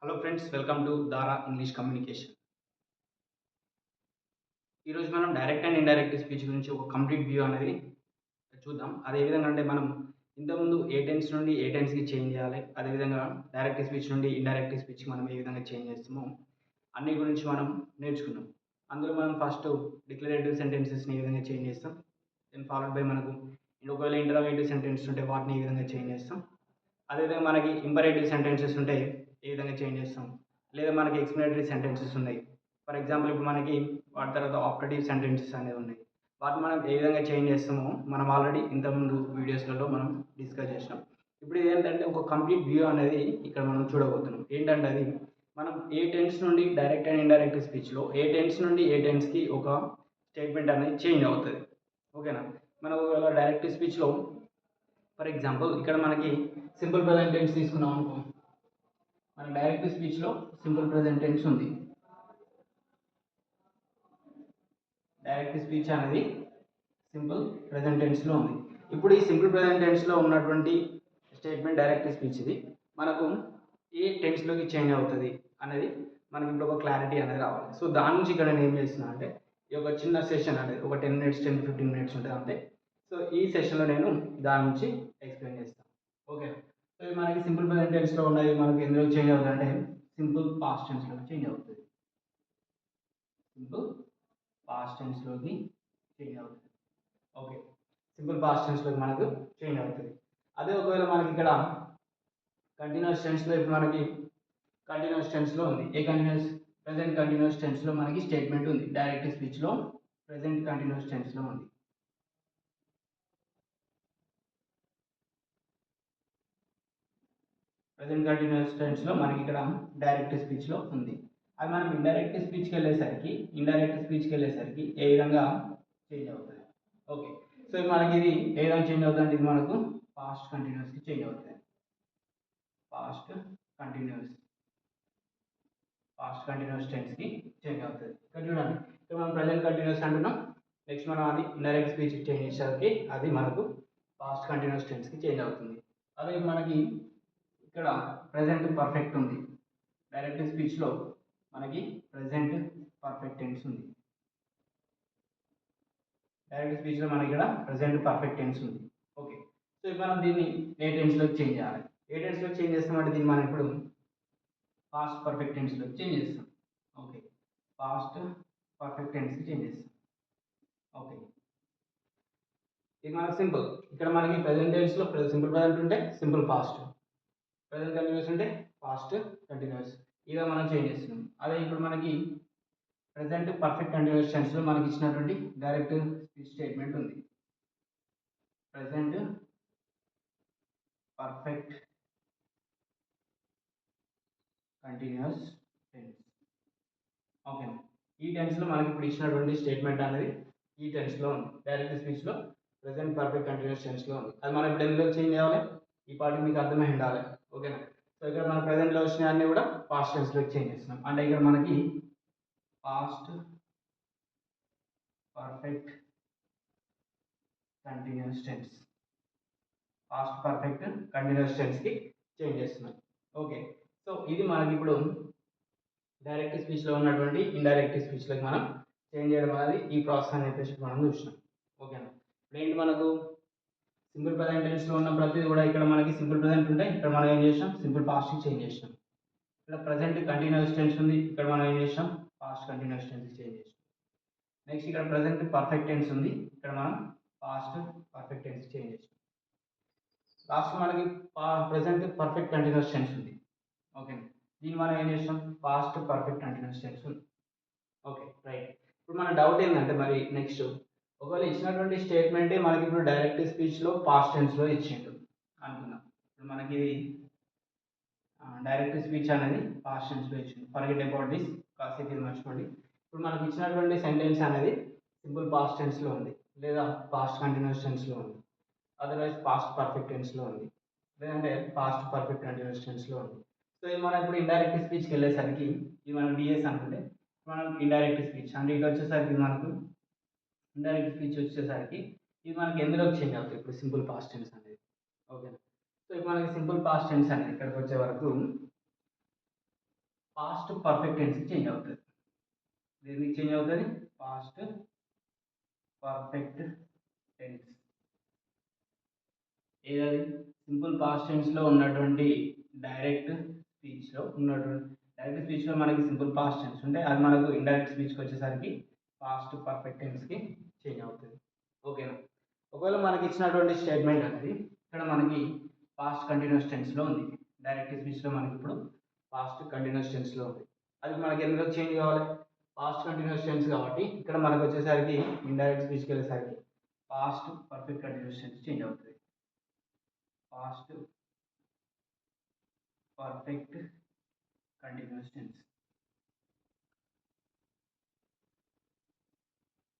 Hello friends, welcome to దారా English communication. ఈరోజు మనం డైరెక్ట్ అండ్ ఇండైరెక్ట్ స్పీచ్ గురించి ఒక కంప్లీట్ వ్యూ అనేది చూద్దాం. అది ఏ విధంగా అంటే మనం ఇంతకుముందు ఏ టెన్స్ నుండి ఏ టెన్స్‌కి చేంజ్ చేయాలి. అదేవిధంగా డైరెక్ట్ స్పీచ్ నుండి ఇండైరెక్ట్ స్పీచ్‌కి మనం ఏ విధంగా చేంజ్ చేస్తామో అన్ని గురించి మనం నేర్చుకున్నాం. అందులో మనం ఫస్ట్ డిక్లరేటివ్ సెంటెన్సెస్‌ని ఏ విధంగా చేంజ్ చేస్తాం. దెన్ ఫాలోడ్ బై మనకు ఒకవేళ ఇంటరాగేటివ్ సెంటెన్స్ ఉంటే వాటిని ఏ విధంగా చేంజ్ చేస్తాం. అదేవిధంగా మనకి ఇంపరేటివ్ సెంటెన్సెస్ ఉంటాయి, ఏ విధంగా చేంజ్ చేస్తాం. లేదా మనకి ఎక్స్‌ప్లనేటరీ సెంటెన్సెస్ ఉన్నాయి. ఫర్ ఎగ్జాంపుల్ ఇప్పుడు మనకి వాటి తర్వాత ఆప్టేటివ్ సెంటెన్సెస్ అనేవి ఉన్నాయి. వాటిని మనం ఏ విధంగా చేంజ్ చేస్తామో మనం ఆల్రెడీ ఇంతకుముందు వీడియోస్‌లలో మనం డిస్కస్ చేసినాం. ఇప్పుడు ఇదేంటంటే ఒక కంప్లీట్ వ్యూ అనేది ఇక్కడ మనం చూడబోతున్నాం. ఏంటంటే అది మనం ఏ టెన్స్ నుండి డైరెక్ట్ అండ్ ఇండైరెక్ట్ స్పీచ్‌లో ఏ టెన్స్ నుండి ఏ టెన్స్‌కి ఒక స్టేట్మెంట్ అనేది చేంజ్ అవుతది. ఓకేనా? మనం ఒకవేళ డైరెక్ట్ స్పీచ్‌లో ఫర్ ఎగ్జాంపుల్ ఇక్కడ మనకి సింపుల్ ప్రెజెంట్ టెన్స్ తీసుకున్నాం అనుకో. మన డైరెక్ట్ స్పీచ్‌లో సింపుల్ ప్రెజెంట్ టెన్స్ ఉంది. డైరెక్ట్ స్పీచ్ అనేది సింపుల్ ప్రెజెంట్ టెన్స్‌లో ఉంది. ఇప్పుడు ఈ సింపుల్ ప్రెజెంట్ టెన్స్‌లో ఉన్నటువంటి స్టేట్మెంట్ డైరెక్ట్ స్పీచ్ ఇది. మనకు ఏ టెన్స్‌లోకి చేంజ్ అవుతది అనేది మనకి ఇప్పుడు ఒక క్లారిటీ అనేది రావాలి. సో దాని నుంచి ఇక్కడ నేను ఏం చేస్తున్నా అంటే ఈ యొక్క చిన్న సెషన్ అనేది ఒక 10 మినిట్స్ 10-15 మినిట్స్ ఉంటుంది అంతే. సో ఈ సెషన్‌లో నేను దాని నుంచి ఎక్స్‌ప్లెయిన్ చేస్తాను. ఓకే. సో ఇది మనకి సింపుల్ ప్రెజెంట్ టెన్స్‌లో ఉన్నది మనకి ఎందులో చేంజ్ అవుతుందంటే సింపుల్ పాస్ట్ టెన్స్‌లోకి చేంజ్ అవుతుంది. సింపుల్ పాస్ట్ టెన్స్‌లోకి చేంజ్ అవుతుంది. ఓకే. సింపుల్ పాస్ట్ టెన్స్‌లోకి మనకు చేంజ్ అవుతుంది. అదే ఒకవేళ మనకి ఇక్కడ కంటిన్యూయస్ టెన్స్‌లో ఇప్పుడు మనకి కంటిన్యూయస్ టెన్స్‌లో ఉంది. ఏ కంటిన్యూయస్? ప్రెజెంట్ కంటిన్యూయస్ టెన్స్‌లో మనకి స్టేట్మెంట్ ఉంది. డైరెక్ట్ స్పీచ్‌లో ప్రెజెంట్ కంటిన్యూయస్ టెన్స్‌లో ఉంది. ప్రెజెంట్ కంటిన్యూయస్ టెన్స్‌లో మనకి ఇక్కడ డైరెక్ట్ స్పీచ్‌లో ఉంది. అది మనం ఇండైరెక్ట్ స్పీచ్‌కి వెళ్ళేసరికి ఏ విధంగా చేంజ్ అవుతది. ఓకే. సో ఇది మనకి ఇది ఏ విధంగా చేంజ్ అవుతుందంటే ఇది మనకు పాస్ట్ కంటిన్యూయస్‌కి చేంజ్ అవుతది. పాస్ట్ కంటిన్యూయస్ పాస్ట్ కంటిన్యూయస్ టెన్స్‌కి చేంజ్ అవుతది. ఇక్కడ చూడండి. ఇక్కడ మనం ప్రెజెంట్ కంటిన్యూయస్ అంటున్నాం. నెక్స్ట్ మనం అది ఇండైరెక్ట్ స్పీచ్‌కి చేంజ్ చేసేసరికి అది మనకు పాస్ట్ కంటిన్యూయస్ టెన్స్‌కి చేంజ్ అవుతుంది. అదే మనకి ఇక్కడ ప్రెజెంట్ పర్ఫెక్ట్ ఉంది. డైరెక్ట్ స్పీచ్‌లో మనకి ప్రెజెంట్ పర్ఫెక్ట్ టెన్స్ ఉంది. డైరెక్ట్ స్పీచ్‌లో మనకి ఇక్కడ ప్రెజెంట్ పర్ఫెక్ట్ టెన్స్ ఉంది. ఓకే. సో ఇప్పుడు మనం దీన్ని ఏ టెన్స్‌లోకి చేంజ్ చేయాలి. ఏ టెన్స్‌లోకి చేంజ్ చేస్తామంటే దీన్ని మనం ఇప్పుడు పాస్ట్ పర్ఫెక్ట్ టెన్స్‌లోకి చేంజ్ చేస్తాం. ఓకే. పాస్ట్ పర్ఫెక్ట్ టెన్స్‌కి చేంజ్ చేస్తాం. ఓకే. ఇది మనకు సింపుల్. ఇక్కడ మనకి ప్రెజెంట్ టెన్స్‌లో సింపుల్ ప్రెజెంట్ ఉంటే సింపుల్ పాస్ట్. ప్రెజెంట్ కంటిన్యూస్ ఉంటే పాస్ట్ కంటిన్యూస్. ఇలా మనం చేంజ్ చేస్తున్నాం. అదే ఇప్పుడు మనకి ప్రెజెంట్ పర్ఫెక్ట్ కంటిన్యూస్ టెన్స్‌లో మనకి ఇచ్చినటువంటి డైరెక్ట్ స్పీచ్ స్టేట్మెంట్ ఉంది. Present perfect continuous tense. Okay. ఈ టెన్స్‌లో మనకి ఇప్పుడు ఇచ్చినటువంటి స్టేట్మెంట్ అనేది ఈ టెన్స్‌లో ఉంది. డైరెక్ట్ స్పీచ్‌లో ప్రెజెంట్ పర్ఫెక్ట్ కంటిన్యూస్ టెన్స్‌లో ఉంది. అది మనం ఇప్పుడు ఎందులో చేంజ్ చేయాలి? ఈ పార్ట్ మీకు అర్థమై ఉండాలి. ఓకేనా? సో ఇక్కడ మన ప్రెజెంట్‌లో వచ్చిన అన్ని కూడా పాస్ట్ టెన్స్‌లోకి చేంజ్ చేస్తున్నాం. అంటే ఇక్కడ మనకి past perfect continuous tense. Past perfect continuous టెన్స్‌కి చేంజ్ చేస్తున్నాం. ఓకే. సో ఇది మనకి ఇప్పుడు డైరెక్ట్ స్పీచ్‌లో ఉన్నటువంటి ఇండైరెక్ట్ స్పీచ్‌లోకి మనం చేంజ్ చేయడం అనేది ఈ ప్రాసెస్ అని చెప్పేసి మనం చూసినాం. ఓకేనా? ఇప్పుడేంటి మనకు సింపుల్ ప్రెజెంట్ టెన్స్‌లో ఉన్న ప్రతిది కూడా ఇక్కడ మనకి సింపుల్ ప్రెజెంట్ ఉంటే ఇక్కడ మనం ఏం చేసినాం? సింపుల్ పాస్ట్‌కి చేంజ్ చేసినాం. ఇక్కడ ప్రెజెంట్ కంటిన్యూస్ టెన్స్ ఉంది. ఇక్కడ మనం ఏం చేసినాం? పాస్ట్ కంటిన్యూస్ టెన్స్‌కి చేంజ్ చేసినాం. నెక్స్ట్ ఇక్కడ ప్రెజెంట్ పర్ఫెక్ట్ టెన్స్ ఉంది. ఇక్కడ మనం పాస్ట్ పర్ఫెక్ట్ టెన్స్‌కి చేంజ్ చేసినాం. లాస్ట్ మనకి ప్రెజెంట్ పర్ఫెక్ట్ కంటిన్యూస్ టెన్స్ ఉంది. ఓకే. దీన్ని మనం ఏం చేసినాం? పాస్ట్ పర్ఫెక్ట్ కంటిన్యూస్ టెన్స్ ఉంది. ఓకే. రైట్. ఇప్పుడు మన డౌట్ ఏంటంటే మరి నెక్స్ట్ ఒకవేళ ఇచ్చినటువంటి స్టేట్మెంటే మనకి ఇప్పుడు డైరెక్ట్ స్పీచ్‌లో పాస్ట్ టెన్స్‌లో ఇచ్చిండు అనుకుందాం. ఇప్పుడు మనకి ఇది డైరెక్ట్ స్పీచ్ అనేది పాస్ట్ టెన్స్‌లో ఇచ్చిండు. Forget about this. కాసేపు ఇది మర్చిపోండి. ఇప్పుడు మనకి ఇచ్చినటువంటి సెంటెన్స్ అనేది సింపుల్ పాస్ట్ టెన్స్‌లో ఉంది. లేదా పాస్ట్ కంటిన్యూస్ టెన్స్‌లో ఉంది. అదర్వైజ్ పాస్ట్ పర్ఫెక్ట్ టెన్స్‌లో ఉంది. లేదంటే పాస్ట్ పర్ఫెక్ట్ కంటిన్యూస్ టెన్స్‌లో ఉంది. సో ఇది మనం ఇప్పుడు ఇండైరెక్ట్ స్పీచ్‌కి వెళ్ళేసరికి ఇది మనం డిఎస్ అనుకుంటే మనం ఇండైరెక్ట్ స్పీచ్ అంటే ఇటు వచ్చేసరికి మనకు ఇండైరెక్ట్ స్పీచ్ వచ్చేసరికి ఇది మనకి ఎందులోకి చేంజ్ అవుతుంది ఇప్పుడు సింపుల్ పాస్ట్ టెన్స్ అనేది. ఓకే. సో ఇప్పుడు మనకి సింపుల్ పాస్ట్ టెన్స్ అనేది ఇక్కడికి వచ్చే వరకు పాస్ట్ పర్ఫెక్ట్ టెన్స్ చేంజ్ అవుతుంది. దేనికి చేంజ్ అవుతుంది? Past perfect tense. ఏదది? సింపుల్ పాస్ట్ టెన్స్లో ఉన్నటువంటి డైరెక్ట్ స్పీచ్లో మనకి సింపుల్ పాస్ట్ టెన్స్ ఉంటే అది మనకు ఇండైరెక్ట్ స్పీచ్కి వచ్చేసరికి పాస్ట్ పర్ఫెక్ట్ టెన్స్కి చేంజ్ అవుతుంది. ఓకేనా? ఒకవేళ మనకి ఇచ్చినటువంటి స్టేట్మెంట్ అనేది ఇక్కడ మనకి పాస్ట్ కంటిన్యూస్ టెన్స్లో ఉంది. డైరెక్ట్ స్పీచ్లో మనకి ఇప్పుడు పాస్ట్ కంటిన్యూస్ టెన్స్లో ఉంది. అది మనకి ఎందులో చేంజ్ కావాలి? పాస్ట్ కంటిన్యూస్ టెన్స్ కాబట్టి ఇక్కడ మనకు వచ్చేసరికి ఇండైరెక్ట్ స్పీచ్కి వెళ్ళేసరికి past perfect continuous tense change అవుతుంది. పాస్ట్ పర్ఫెక్ట్ కంటిన్యూస్ టెన్స్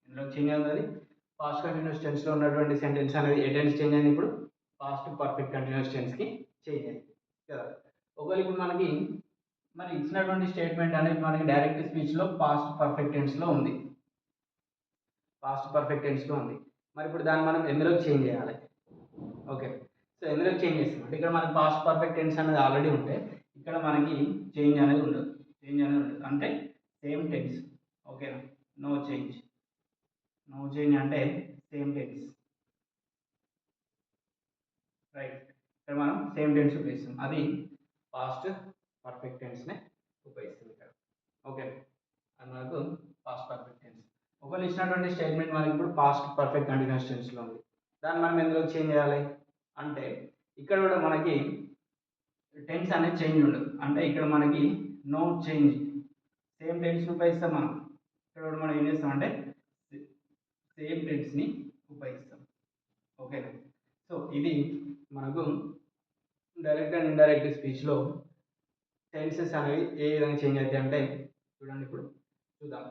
ఇందులో చేంజ్ అవుతుంది. పాస్ట్ కంటిన్యూస్ టెన్స్లో ఉన్నటువంటి సెంటెన్స్ అనేది ఏ టెన్స్ చేంజ్ అయింది? ఇప్పుడు పాస్ట్ పర్ఫెక్ట్ కంటిన్యూస్ టెన్స్కి చేంజ్ అయింది కదా. ఒకవేళ ఇప్పుడు మనకి ఇచ్చినటువంటి స్టేట్మెంట్ అనేది మనకి డైరెక్ట్ స్పీచ్లో పాస్ట్ పర్ఫెక్ట్ టెన్స్లో ఉంది. మరి ఇప్పుడు దాన్ని మనం ఎందులో చేంజ్ చేయాలి? ఓకే, సో ఎందులో చేంజ్ చేస్తాం అంటే ఇక్కడ మనకి పాస్ట్ పర్ఫెక్ట్ టెన్స్ అనేది ఆల్రెడీ ఉంటే ఇక్కడ మనకి చేంజ్ అనేది ఉండదు. అంటే సేమ్ టెన్స్. ఓకేనా? నో చేంజ్ అంటే సేమ్ టెన్స్. రైట్, ఇక్కడ మనం సేమ్ టెన్స్ ఉపయోగిస్తాం. అది పాస్ట్ పర్ఫెక్ట్ టెన్స్నే ఉపయోగిస్తుంది ఇక్కడ. ఓకే, అది మనకు పాస్ట్ పర్ఫెక్ట్ టెన్స్. ఒకవేళ ఇచ్చినటువంటి స్టేట్మెంట్ మనకి ఇప్పుడు పాస్ట్ పర్ఫెక్ట్ కంటిన్యూస్ టెన్స్లో ఉంది. దాన్ని మనం ఎందులో చేంజ్ చేయాలి అంటే ఇక్కడ కూడా మనకి టెన్స్ అనేది చేంజ్ ఉండదు. అంటే ఇక్కడ మనకి నో చేంజ్, సేమ్ టెన్స్ని ఉపయోగిస్తాం మనం. ఇక్కడ కూడా మనం ఏం చేస్తామంటే సేమ్ టెన్స్ని ఉపయోగిస్తాం. ఓకేనా? సో ఇది మనకు డైరెక్ట్ అండ్ ఇండైరెక్ట్ స్పీచ్లో టెన్సెస్ అనేవి ఏ విధంగా చేంజ్ అవుతాయి అంటే చూడండి, ఇప్పుడు చూద్దాం.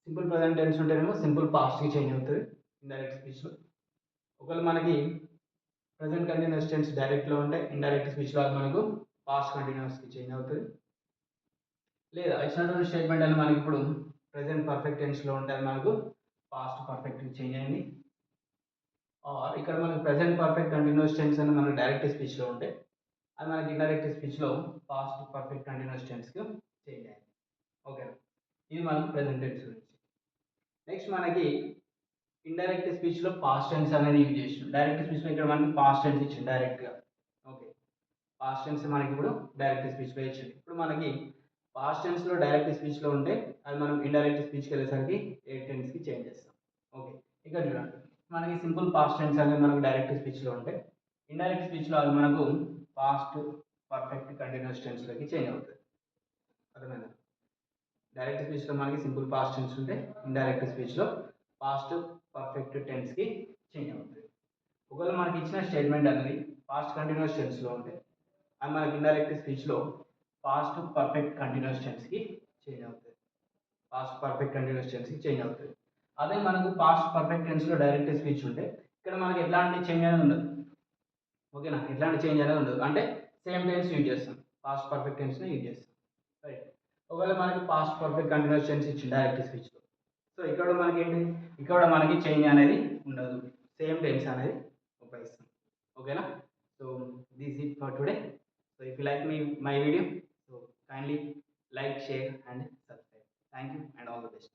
సింపుల్ ప్రజెంట్ టెన్స్ ఉంటేనేమో సింపుల్ పాస్ట్కి చేంజ్ అవుతుంది ఇండైరెక్ట్ స్పీచ్లో. ఒకవేళ మనకి ప్రజెంట్ కంటిన్యూస్ టెన్స్ డైరెక్ట్లో ఉంటే ఇండైరెక్ట్ స్పీచ్లో అది మనకు పాస్ట్ కంటిన్యూస్కి చేంజ్ అవుతుంది. లేదా ఇచ్చినటువంటి స్టేట్మెంట్ అని మనకి ఇప్పుడు ప్రజెంట్ పర్ఫెక్ట్ టెన్స్లో ఉంటే అది మనకు పాస్ట్ పర్ఫెక్ట్కి చేంజ్ అయింది. ఇక్కడ మనకి ప్రజెంట్ పర్ఫెక్ట్ కంటిన్యూస్ టెన్స్ అని మనకి డైరెక్ట్ స్పీచ్లో ఉంటే అది మనకి ఇండైరెక్ట్ స్పీచ్లో పాస్ట్ పర్ఫెక్ట్ కంటిన్యూస్ టెన్స్కి చేంజ్ అయింది. ఓకేనా? ఇది మనకి ప్రజెంట్ టెన్స్ గురించి. నెక్స్ట్ మనకి ఇండైరెక్ట్ స్పీచ్లో పాస్ట్ టెన్స్ అనేది యూజ్ చేసాం. డైరెక్ట్ స్పీచ్లో ఇక్కడ మనకి పాస్ట్ టెన్స్ ఇచ్చింది డైరెక్ట్గా. ఓకే, పాస్ట్ టెన్స్ మనకి ఇప్పుడు డైరెక్ట్ స్పీచ్లో ఇచ్చింది. ఇప్పుడు మనకి పాస్ట్ టెన్స్లో డైరెక్ట్ స్పీచ్లో ఉంటే అది మనం ఇండైరెక్ట్ స్పీచ్కి వెళ్ళేసరికి ఏ టెన్స్కి చేంజ్ చేస్తాం. ఓకే, ఇక్కడ చూడండి, మనకి సింపుల్ పాస్ట్ టెన్స్ అనేది మనకు డైరెక్ట్ స్పీచ్లో ఉంటే ఇండైరెక్ట్ స్పీచ్లో అది మనకు పాస్ట్ పర్ఫెక్ట్ కంటిన్యూస్ టెన్స్లోకి చేంజ్ అవుతుంది. అర్థమైందా? డైరెక్ట్ స్పీచ్లో మనకి సింపుల్ పాస్ట్ టెన్స్ ఉంటే ఇండైరెక్ట్ స్పీచ్లో పాస్ట్ పర్ఫెక్ట్ టెన్స్కి చేంజ్ అవుతుంది. ఒకవేళ మనకి ఇచ్చిన స్టేట్మెంట్ అనేది పాస్ట్ కంటిన్యూస్ టెన్స్లో ఉంటే అది మనకి ఇండైరెక్ట్ స్పీచ్లో పాస్ట్ పర్ఫెక్ట్ కంటిన్యూస్ టెన్స్కి చేంజ్ అవుతుంది. అదే మనకు పాస్ట్ పర్ఫెక్ట్ టెన్స్లో డైరెక్ట్ స్పీచ్ ఉంటే ఇక్కడ మనకి ఎట్లాంటి చేంజ్ అనేది ఉండదు. ఓకేనా? ఎట్లాంటి చేంజ్ అనేది ఉండదు. అంటే సేమ్ టెన్స్ యూజ్ చేస్తాం, పాస్ట్ పర్ఫెక్ట్ టెన్స్ని యూజ్ చేస్తాం. రైట్, ఒకవేళ మనకి పాస్ట్ పర్ఫెక్ట్ కంటిన్యూస్ టెన్స్ ఇచ్చింది డైరెక్ట్ స్పీచ్లో, సో ఇక్కడ మనకి ఏంటి, ఇక్కడ మనకి చేంజ్ అనేది ఉండదు, సేమ్ టెన్స్ అనేది ఉపయోగిస్తాం. ఓకేనా? So this it for today. So if you like my video, so kindly like, share and subscribe. Thank you and all the best.